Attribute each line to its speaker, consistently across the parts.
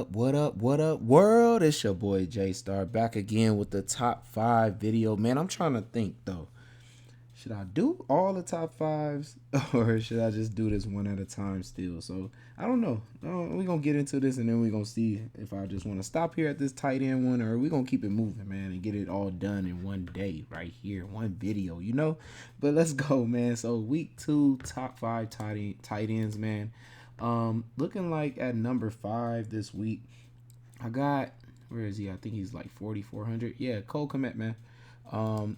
Speaker 1: What up, world? It's your boy J Star back again with the top 5 video. Man, I'm trying to think though. Should I do all the top fives or should I just do this one at a time still? So I don't know. We're gonna get into this and then we're gonna see if I just want to stop here at this tight end one or we're gonna keep it moving, man, and get it all done in one day right here, one video. But let's go, man. So week 2, top 5 tight ends, man. Looking like at number 5 this week, I got, where is he? I think he's like 4,400. Yeah, Cole Kmet, man.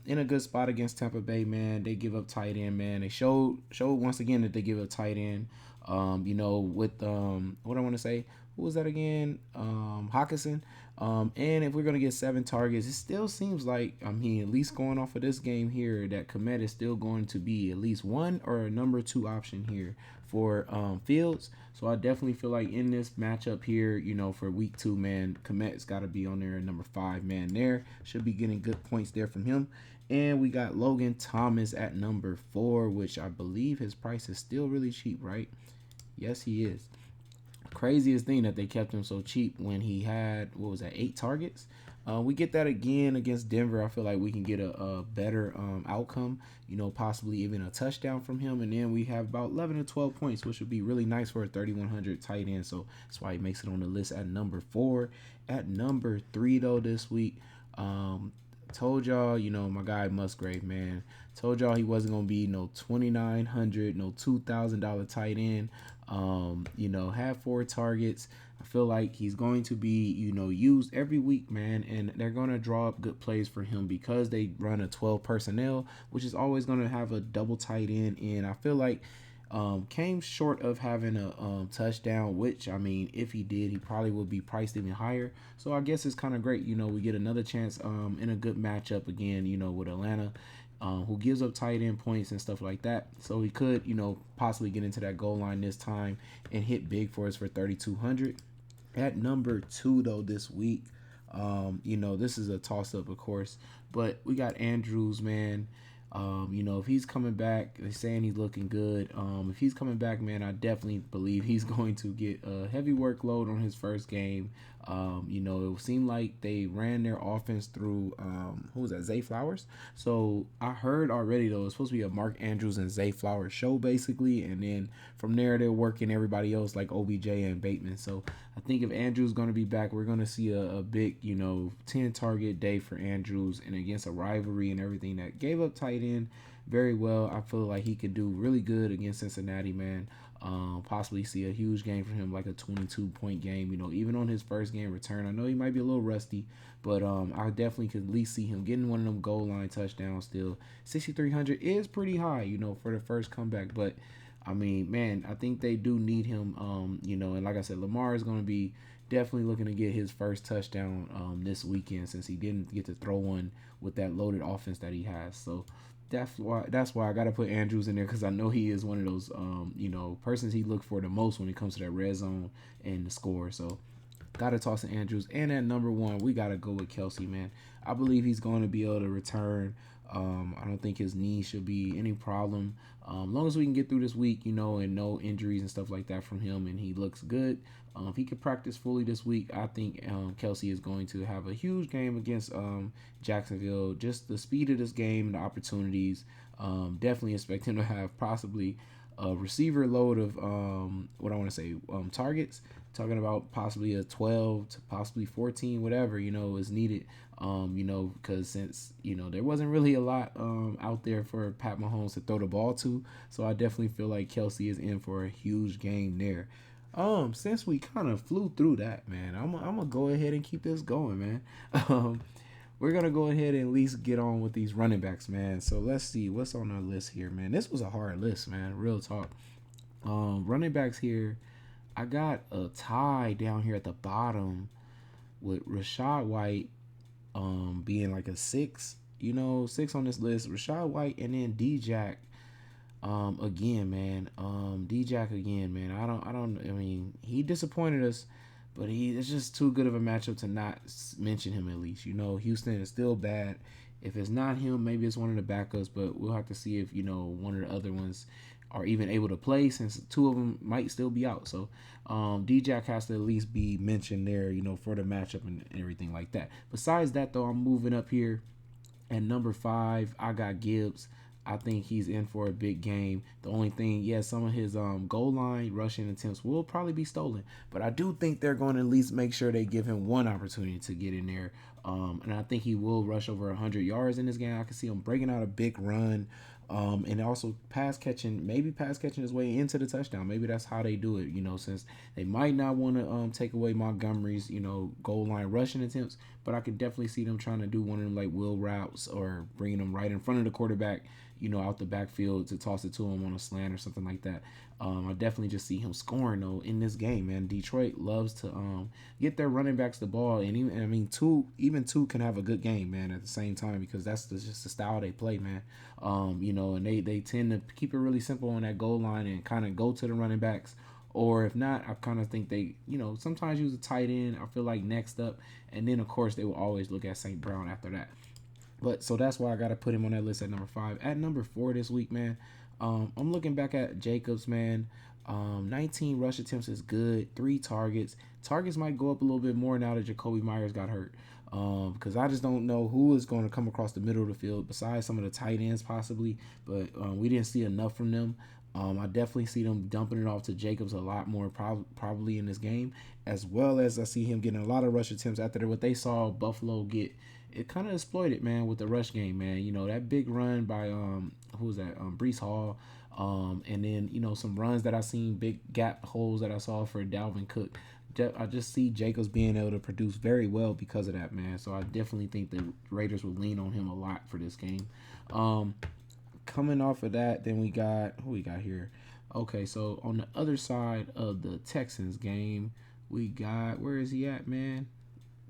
Speaker 1: In a good spot against Tampa Bay, man. They give up tight end, man. They showed once again that they give up tight end. With what I want to say, who was that again? Hawkinson. And if we're gonna get 7 targets, it still seems like, I mean, at least going off of this game here, that Komet is still going to be at least one or a number 2 option here for Fields. So I definitely feel like in this matchup here, for week 2, man, Komet's got to be on there at number 5, man. There should be getting good points there from him. And we got Logan Thomas at number 4, which I believe his price is still really cheap, right? Yes, he is. Craziest thing that they kept him so cheap when he had, what was that, 8 targets. We get that again against Denver. I feel like we can get a better outcome, possibly even a touchdown from him. And then we have about 11 to 12 points, which would be really nice for a 3,100 tight end. So that's why he makes it on the list at number 4. At number 3, though, this week, told y'all, my guy Musgrave, man. Told y'all he wasn't going to be no 2,900, no $2,000 tight end. Had 4 targets. I feel like he's going to be, used every week, man, and they're going to draw up good plays for him because they run a 12 personnel, which is always going to have a double tight end. And I feel like came short of having a touchdown, which, I mean, if he did, he probably would be priced even higher. So I guess it's kind of great. We get another chance in a good matchup again, with Atlanta. Who gives up tight end points and stuff like that. So he could, possibly get into that goal line this time and hit big for us for 3,200. At number 2, though, this week, this is a toss-up, of course, but we got Andrews, man. If he's coming back, they're saying he's looking good. If he's coming back, man, I definitely believe he's going to get a heavy workload on his first game. It seemed like they ran their offense through, who was that, Zay Flowers? So I heard already, though, it's supposed to be a Mark Andrews and Zay Flowers show, basically. And then from there, they're working everybody else like OBJ and Bateman. So I think if Andrews is going to be back, we're going to see a big, 10-target day for Andrews and against a rivalry and everything that gave up tight end very well. I feel like he could do really good against Cincinnati, man. Possibly see a huge game for him, like a 22-point game, even on his first game return. I know he might be a little rusty, but I definitely could at least see him getting one of them goal line touchdowns still. 6,300 is pretty high, for the first comeback, but I mean, man, I think they do need him, and like I said, Lamar is going to be definitely looking to get his first touchdown this weekend since he didn't get to throw one with that loaded offense that he has. So that's why I got to put Andrews in there, because I know he is one of those persons he look for the most when it comes to that red zone and the score. So got to toss in Andrews. And at number 1, we got to go with Kelsey, man. I believe he's going to be able to return. I don't think his knee should be any problem. As long as we can get through this week, and no injuries and stuff like that from him, and he looks good. If he could practice fully this week, I think Kelsey is going to have a huge game against Jacksonville. Just the speed of this game and the opportunities. Definitely expect him to have possibly a receiver load of targets. Talking about possibly a 12 to possibly 14, whatever, is needed. Because since, there wasn't really a lot out there for Pat Mahomes to throw the ball to. So I definitely feel like Kelsey is in for a huge game there. Since we kind of flew through that, man, I'm gonna go ahead and keep this going, man. We're gonna go ahead and at least get on with these running backs, man. So let's see what's on our list here, man. This was a hard list, man. Real talk. Running backs here, I got a tie down here at the bottom with Rachaad White being like a 6, 6 on this list. Rachaad White and then D-Jack again, man. D-Jack again, man. I mean, he disappointed us, but it's just too good of a matchup to not mention him at least. Houston is still bad. If it's not him, maybe it's one of the backups, but we'll have to see if, one of the other ones are even able to play, since two of them might still be out. So D-Jack has to at least be mentioned there, for the matchup and everything like that. Besides that, though, I'm moving up here. At number 5, I got Gibbs. I think he's in for a big game. The only thing, some of his goal line rushing attempts will probably be stolen, but I do think they're going to at least make sure they give him one opportunity to get in there. And I think he will rush over 100 yards in this game. I can see him breaking out a big run. And also maybe pass catching his way into the touchdown. Maybe that's how they do it, since they might not want to take away Montgomery's, goal line rushing attempts, but I could definitely see them trying to do one of them like wheel routes or bringing them right in front of the quarterback, out the backfield to toss it to him on a slant or something like that. I definitely just see him scoring though in this game, man. Detroit loves to get their running backs the ball, and two can have a good game, man, at the same time, because that's just the style they play, man. And they tend to keep it really simple on that goal line and kind of go to the running backs. Or if not, I kind of think they, sometimes use a tight end, I feel like, next up. And then, of course, they will always look at St. Brown after that. But so that's why I got to put him on that list at number 5. At number 4 this week, man, I'm looking back at Jacobs, man. 19 rush attempts is good. 3 targets. Targets might go up a little bit more now that Jacoby Myers got hurt. Because I just don't know who is going to come across the middle of the field besides some of the tight ends possibly. But we didn't see enough from them. I definitely see them dumping it off to Jacobs a lot more probably in this game, as well as I see him getting a lot of rush attempts after what they saw Buffalo get. It kind of exploited, man, with the rush game, man. That big run by who was that? Breece Hall. And then some runs that I seen, big gap holes that I saw for Dalvin Cook. I just see Jacobs being able to produce very well because of that, man. So I definitely think the Raiders will lean on him a lot for this game. Coming off of that, then we got who we got here. Okay, so on the other side of the Texans game, we got, where is he at, man?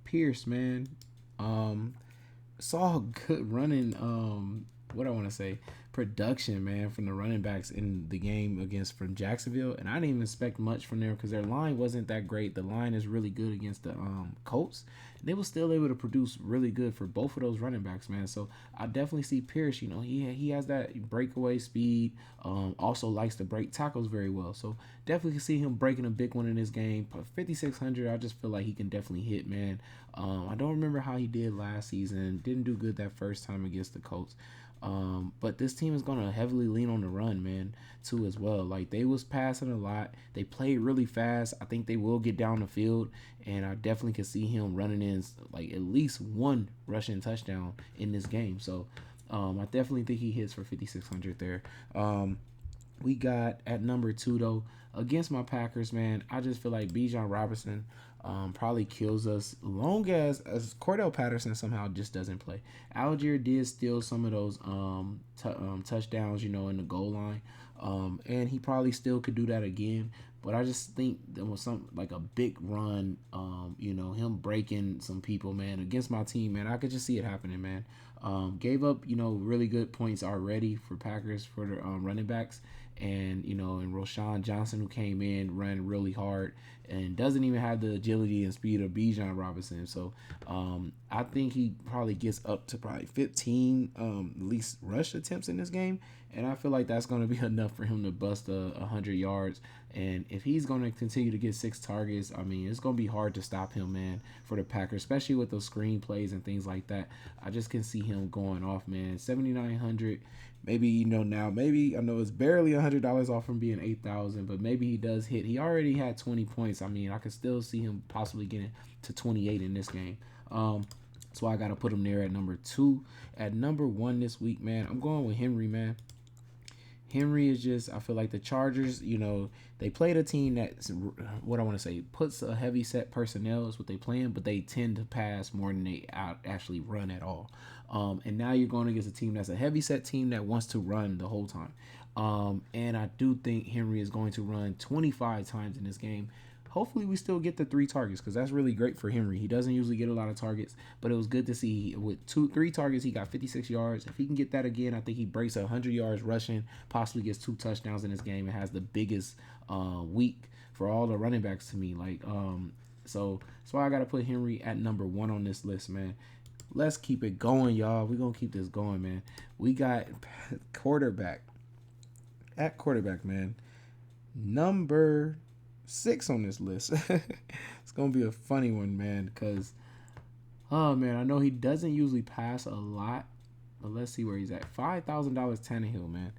Speaker 1: Pierce, man. Saw good running. What I want to say, production, man, from the running backs in the game from Jacksonville, and I didn't even expect much from them because their line wasn't that great. The line is really good against the Colts. They were still able to produce really good for both of those running backs, man. So I definitely see Pierce. He has that breakaway speed. Also likes to break tackles very well. So definitely see him breaking a big one in this game. 5,600, I just feel like he can definitely hit, man. I don't remember how he did last season. Didn't do good that first time against the Colts. But this team is going to heavily lean on the run, man, too, as well. Like, they was passing a lot. They played really fast. I think they will get down the field, and I definitely can see him running in, like, at least one rushing touchdown in this game. So, I definitely think he hits for 5,600 there. We got at number 2, though, against my Packers, man, I just feel like Bijan Robinson probably kills us, long as Cordell Patterson somehow just doesn't play. Algier did steal some of those touchdowns, in the goal line, and he probably still could do that again. But I just think there was like a big run, him breaking some people, man, against my team, man. I could just see it happening, man. Gave up, really good points already for Packers for the running backs. And, and Roshan Johnson, who came in, ran really hard and doesn't even have the agility and speed of Bijan Robinson. So I think he probably gets up to probably 15 at least rush attempts in this game. And I feel like that's going to be enough for him to bust 100 yards. And if he's going to continue to get 6 targets, I mean, it's going to be hard to stop him, man, for the Packers, especially with those screen plays and things like that. I just can see him going off, man. 7,900. Maybe, maybe I know it's barely $100 off from being 8,000, but maybe he does hit. He already had 20 points. I mean, I could still see him possibly getting to 28 in this game. So I got to put him there at number 2. At number 1 this week, man, I'm going with Henry, man. Henry is just, I feel like the Chargers, they played a team that, what I want to say, puts a heavy set personnel is what they playing, but they tend to pass more than they actually run at all. And now you're going against a team that's a heavy set team that wants to run the whole time. And I do think Henry is going to run 25 times in this game. Hopefully we still get the 3 targets because that's really great for Henry. He doesn't usually get a lot of targets, but it was good to see with 3 targets, he got 56 yards. If he can get that again, I think he breaks 100 yards rushing, possibly gets 2 touchdowns in this game, and has the biggest week for all the running backs to me. So that's why I got to put Henry at number 1 on this list, man. Let's keep it going, y'all. We're going to keep this going, man. We got quarterback. at quarterback, man. Number 6 on this list. It's gonna be a funny one, man, because oh man, I know he doesn't usually pass a lot, but let's see where he's at. $5,000 Tannehill, man.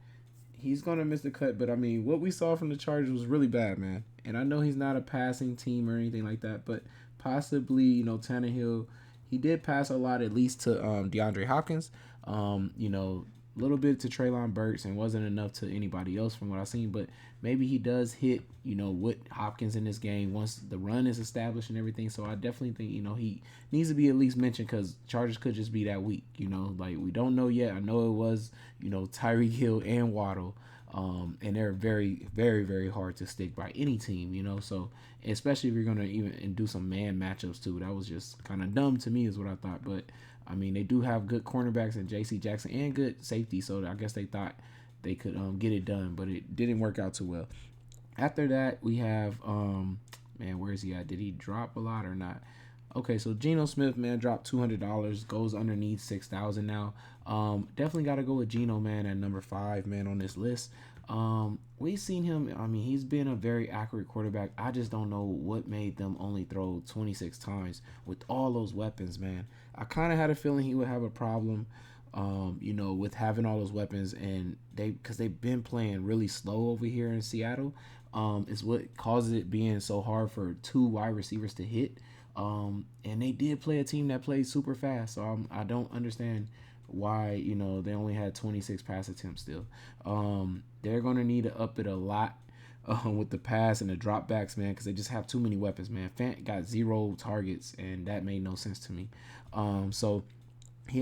Speaker 1: He's gonna miss the cut, but I mean, what we saw from the Chargers was really bad, man. And I know he's not a passing team or anything like that, but possibly, Tannehill, he did pass a lot, at least to DeAndre Hopkins. A little bit to Treylon Burks, and wasn't enough to anybody else from what I've seen. But maybe he does hit, with Hopkins in this game once the run is established and everything. So I definitely think, he needs to be at least mentioned, because Chargers could just be that weak. Like, we don't know yet. I know it was, Tyreek Hill and Waddle. And they're very, very, very hard to stick by any team, So especially if you're gonna even do some man matchups too, that was just kind of dumb to me, is what I thought. But I mean, they do have good cornerbacks in J.C. Jackson and good safety, so I guess they thought they could get it done, but it didn't work out too well. After that, we have man, where is he at? Did he drop a lot or not? Okay, so Geno Smith, man, dropped $200, goes underneath 6,000 now. Definitely got to go with Geno, man, at number 5, man, on this list. We've seen him. I mean, he's been a very accurate quarterback. I just don't know what made them only throw 26 times with all those weapons, man. I kind of had a feeling he would have a problem, with having all those weapons, and because they've been playing really slow over here in Seattle. Is what causes it being so hard for 2 wide receivers to hit. And they did play a team that played super fast, so I don't understand why they only had 26 pass attempts still. They're gonna need to up it a lot with the pass and the dropbacks, man, because they just have too many weapons, man. Fant got 0 targets, and that made no sense to me. So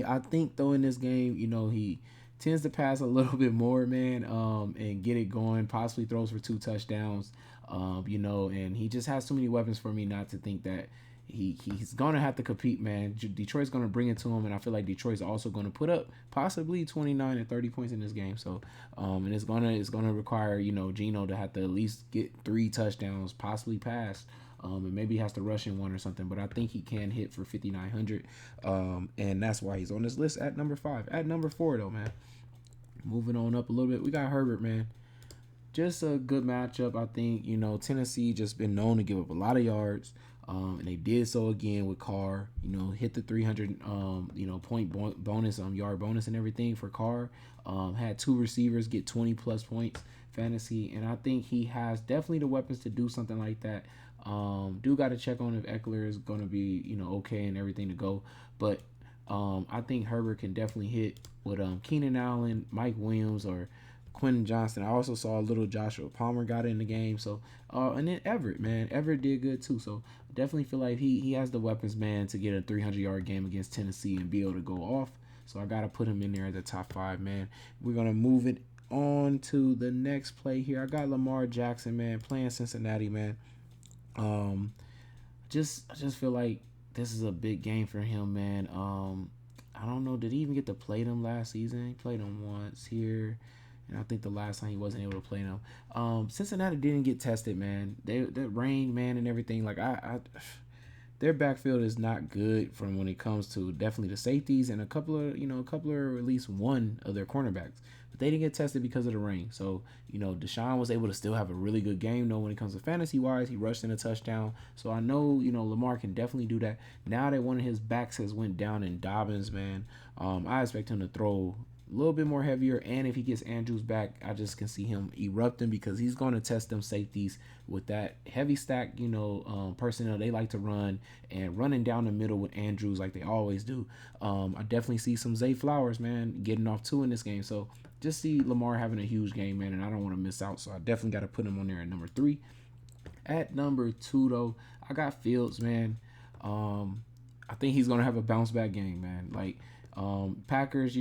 Speaker 1: I think though in this game, he tends to pass a little bit more, man, and get it going. Possibly throws for 2 touchdowns, and he just has too many weapons for me not to think that he's gonna have to compete, man. Detroit's gonna bring it to him, and I feel like Detroit's also gonna put up possibly 29 and 30 points in this game. So, and it's gonna require Geno to have to at least get 3 touchdowns, possibly pass, and maybe he has to rush in 1 or something. But I think he can hit for 5,900, and that's why he's on this list at number 5. At number 4, though, man, moving on up a little bit, we got Herbert, man. Just a good matchup, I think. Tennessee just been known to give up a lot of yards. And they did so again with Carr. Hit the 300 point bonus, yard bonus and everything for Carr. Had 2 receivers get 20 plus points fantasy, and I think he has definitely the weapons to do something like that. Do got to check on if Eckler is going to be okay and everything to go, but I think Herbert can definitely hit with Keenan Allen, Mike Williams, or Quentin Johnston. I also saw a little Joshua Palmer got in the game. So, and then Everett, man. Everett did good too. So, definitely feel like he has the weapons, man, to get a 300-yard game against Tennessee and be able to go off. So, I got to put him in there at the top 5, man. We're going to move it on to the next play here. I got Lamar Jackson, man, playing Cincinnati, man. I just feel like this is a big game for him, man. I don't know. Did he even get to play them last season? He played them once here. And I think the last time he wasn't able to play them. Cincinnati didn't get tested, man. That rain, man, and everything. Like their backfield is not good from when it comes to definitely the safeties and a couple of at least one of their cornerbacks. But they didn't get tested because of the rain. So Deshaun was able to still have a really good game. Though when it comes to fantasy wise, he rushed in a touchdown. So I know Lamar can definitely do that. Now that one of his backs has went down in Dobbins, man, I expect him to throw a little bit more heavier, and if he gets Andrews back, I just can see him erupting, because he's going to test them safeties with that heavy stack, personnel they like to run, and running down the middle with Andrews like they always do. I definitely see some Zay Flowers, man, getting off 2 in this game. So just see Lamar having a huge game, man, and I don't want to miss out. So I definitely got to put him on there at number 3. At number 2, though, I got Fields, man. I think he's going to have a bounce back game, man. Like, Packers,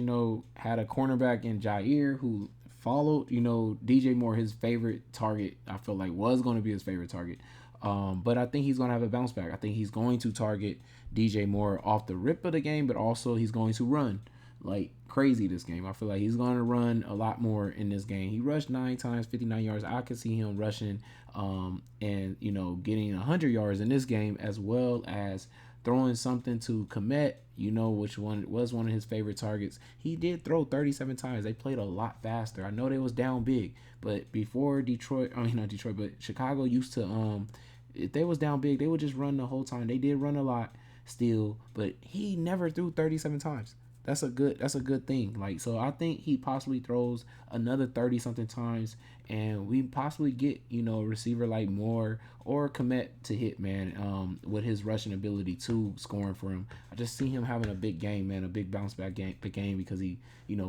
Speaker 1: had a cornerback in Jair who followed, DJ Moore, his favorite target. I feel like was going to be his favorite target. But I think he's going to have a bounce back. I think he's going to target DJ Moore off the rip of the game, but also he's going to run. like crazy this game. I feel like he's going to run a lot more in this game. He rushed 9 times, 59 yards. I could see him rushing and, getting 100 yards in this game, as well as throwing something to Komet, which one was one of his favorite targets. He did throw 37 times. They played a lot faster. I know they was down big, but before not Detroit, but Chicago used to, if they was down big, they would just run the whole time. They did run a lot still, but he never threw 37 times. That's a good thing. Like, so I think he possibly throws another 30 something times, and we possibly get a receiver like Moore or Komet to hit, man, with his rushing ability too, scoring for him. I just see him having a big game, man, a big bounce back game, because he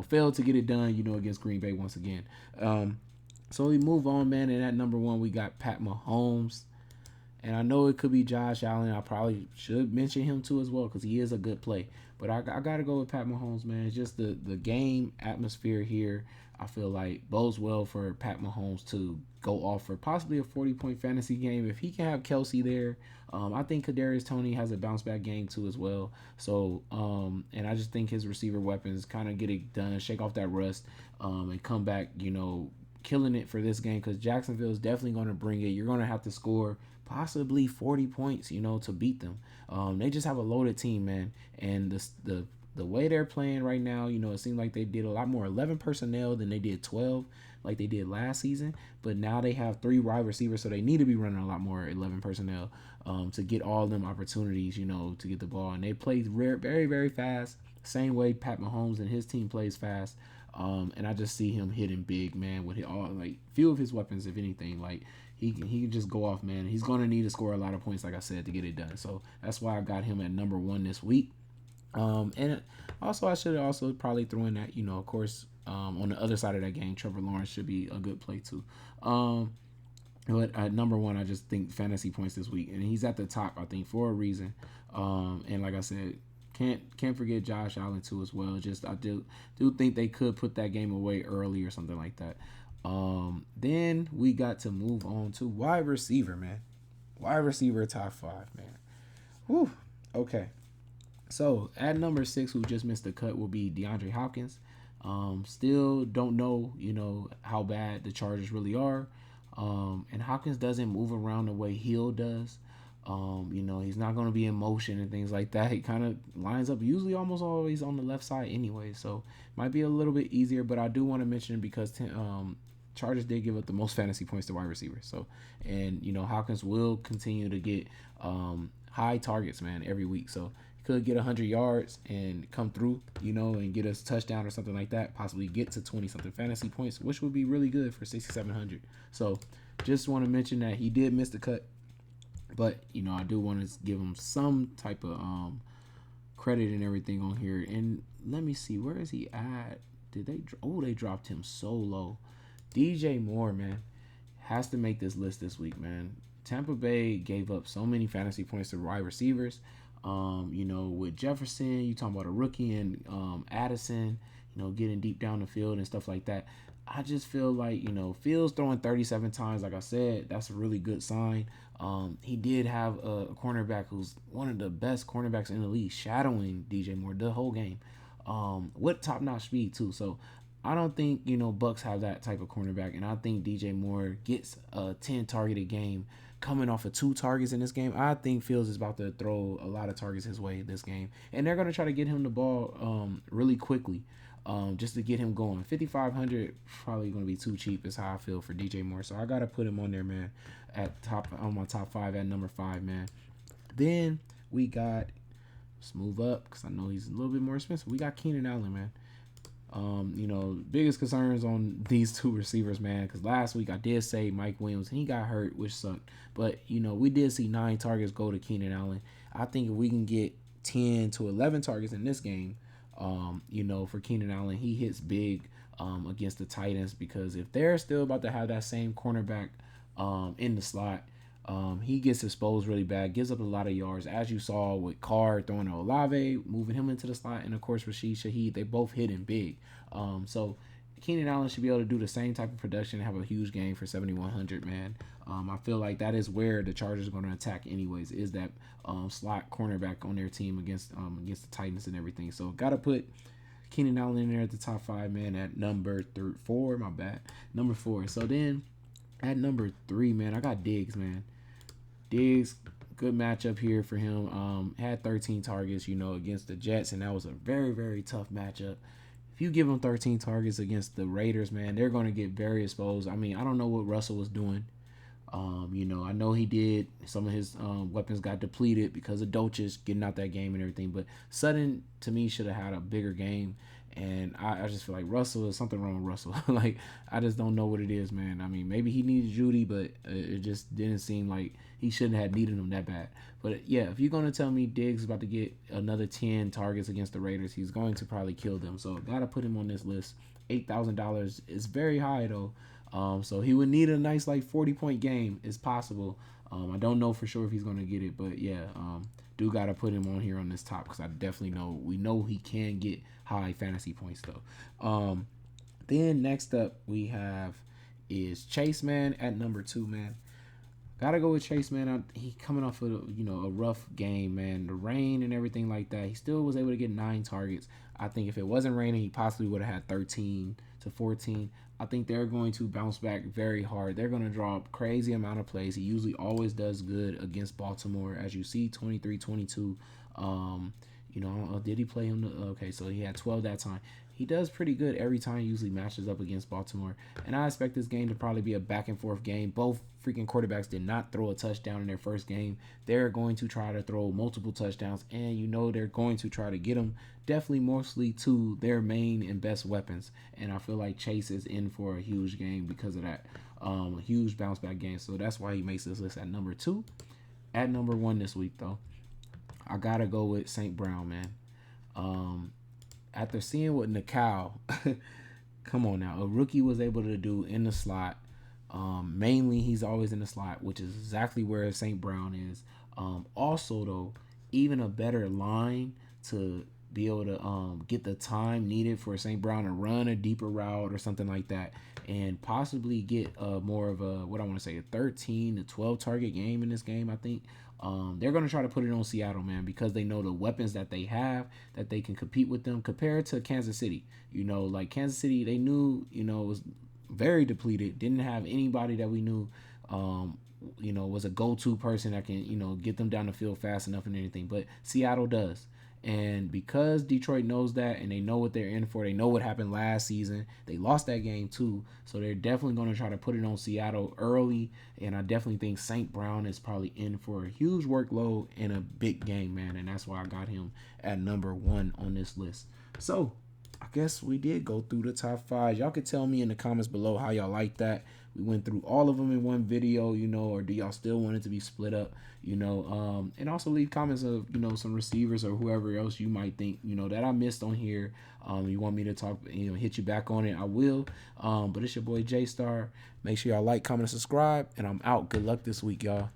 Speaker 1: failed to get it done, against Green Bay once again. So we move on, man, and at number 1 we got Pat Mahomes. And I know it could be Josh Allen. I probably should mention him too as well, because he is a good play. But I got to go with Pat Mahomes, man. It's just the game atmosphere here, I feel like, bodes well for Pat Mahomes to go off for possibly a 40-point fantasy game. If he can have Kelsey there, I think Kadarius Toney has a bounce-back game too as well. So, and I just think his receiver weapons kind of get it done, shake off that rust, and come back, killing it for this game, because Jacksonville is definitely going to bring it. You're going to have to score possibly 40 points, to beat them. They just have a loaded team, man. And the way they're playing right now, it seems like they did a lot more 11 personnel than they did 12 like they did last season. But now they have 3 wide receivers, so they need to be running a lot more 11 personnel to get all them opportunities, to get the ball. And they play very, very fast, same way Pat Mahomes and his team plays fast. And I just see him hitting big, man, with few of his weapons, if anything. Like, he can just go off, man. He's going to need to score a lot of points, like I said, to get it done. So that's why I got him at number 1 this week. And also I should also probably throw in that, of course, on the other side of that game, Trevor Lawrence should be a good play too. But at number 1, I just think fantasy points this week, and he's at the top, I think, for a reason. And like I said, can't forget Josh Allen too as well. Just I do think they could put that game away early or something like that. Then we got to move on to wide receiver, man. Wide receiver top 5, man. Whew. Okay. So at number 6, who just missed the cut, will be DeAndre Hopkins. Still don't know, how bad the Chargers really are. And Hopkins doesn't move around the way Hill does. He's not going to be in motion and things like that. He kind of lines up usually almost always on the left side anyway, so might be a little bit easier. But I do want to mention it because Chargers did give up the most fantasy points to wide receivers. So, and Hopkins will continue to get high targets, man, every week. So he could get 100 yards and come through, and get us a touchdown or something like that. Possibly get to 20 something fantasy points, which would be really good for 6,700. So, just want to mention that he did miss the cut. But, I do want to give him some type of credit and everything on here. And let me see, where is he at? They dropped him so low. DJ Moore, man, has to make this list this week, man. Tampa Bay gave up so many fantasy points to wide receivers. With Jefferson, you talking about a rookie, and Addison, getting deep down the field and stuff like that. I just feel like, Fields throwing 37 times, like I said, that's a really good sign. He did have a cornerback who's one of the best cornerbacks in the league, shadowing DJ Moore the whole game, with top-notch speed too. So I don't think, Bucks have that type of cornerback, and I think DJ Moore gets a 10-targeted game coming off of 2 targets in this game. I think Fields is about to throw a lot of targets his way this game, and they're going to try to get him the ball really quickly. Just to get him going. 5,500 probably going to be too cheap is how I feel for DJ Moore. So I got to put him on there, man, on my top 5 at number 5, man. Then we got, let's move up because I know he's a little bit more expensive. We got Keenan Allen, man. Biggest concerns on these 2 receivers, man, because last week I did say Mike Williams, and he got hurt, which sucked. But, we did see 9 targets go to Keenan Allen. I think if we can get 10 to 11 targets in this game, for Keenan Allen, he hits big against the Titans, because if they're still about to have that same cornerback in the slot, he gets exposed really bad, gives up a lot of yards, as you saw with Carr throwing to Olave, moving him into the slot, and of course Rashid Shaheed, they both hit him big. So Keenan Allen should be able to do the same type of production and have a huge game for 7,100, man. I feel like that is where the Chargers are going to attack anyways, is that slot cornerback on their team against the Titans and everything. So got to put Keenan Allen in there at the top 5, man, at number 4. My bad. Number 4. So then at number 3, man, I got Diggs, man. Diggs, good matchup here for him. Had 13 targets, against the Jets, and that was a very, very tough matchup. If you give them 13 targets against the Raiders, man, they're going to get very exposed. I mean, I don't know what Russell was doing. I know he did. Some of his weapons got depleted because of Doncic getting out that game and everything. But Sutton, to me, should have had a bigger game. And I just feel like Russell, is something wrong with Russell. Like, I just don't know what it is, man. I mean, maybe he needed Judy, but it just didn't seem like he shouldn't have needed him that bad. But, yeah, if you're going to tell me Diggs is about to get another 10 targets against the Raiders, he's going to probably kill them. So, got to put him on this list. $8,000 is very high, though. So he would need a nice 40-point game. It's possible. I don't know for sure if he's gonna get it, but yeah, do gotta put him on here on this top because I definitely we know he can get high fantasy points though. Then next up we have is Chase, man, at number 2, man. Gotta go with Chase, man. He coming off of a rough game, man. The rain and everything like that. He still was able to get 9 targets. I think if it wasn't raining, he possibly would have had 13 to 14. I think they're going to bounce back very hard. They're going to draw up crazy amount of plays. He usually always does good against Baltimore. As you see, 23-22. Did he play him? Okay, so he had 12 that time. He does pretty good every time he usually matches up against Baltimore. And I expect this game to probably be a back and forth game. Both freaking quarterbacks did not throw a touchdown in their first game. They're going to try to throw multiple touchdowns, and they're going to try to get them definitely mostly to their main and best weapons. And I feel like Chase is in for a huge game because of that. A huge bounce back game. So that's why he makes this list at number 2. At number 1 this week, though, I got to go with St. Brown, man. After seeing what Nakal, come on now, a rookie was able to do in the slot. Mainly, he's always in the slot, which is exactly where St. Brown is. Also, though, even a better line to be able to get the time needed for St. Brown to run a deeper route or something like that, and possibly get more of a 13 to 12 target game in this game. I think they're going to try to put it on Seattle, man, because they know the weapons that they have, that they can compete with them compared to Kansas City. Kansas City, they knew, was very depleted, didn't have anybody that we knew, was a go-to person that can, get them down the field fast enough and anything. But Seattle does. And because Detroit knows that and they know what they're in for, they know what happened last season. They lost that game too. So they're definitely going to try to put it on Seattle early. And I definitely think St. Brown is probably in for a huge workload in a big game, man. And that's why I got him at number 1 on this list. So I guess we did go through the top 5. Y'all could tell me in the comments below how y'all like that. We went through all of them in one video, or do y'all still want it to be split up, and also leave comments of, some receivers or whoever else you might think, that I missed on here. You want me to talk, hit you back on it, I will. But it's your boy J Star. Make sure y'all like, comment, and subscribe, and I'm out. Good luck this week, y'all.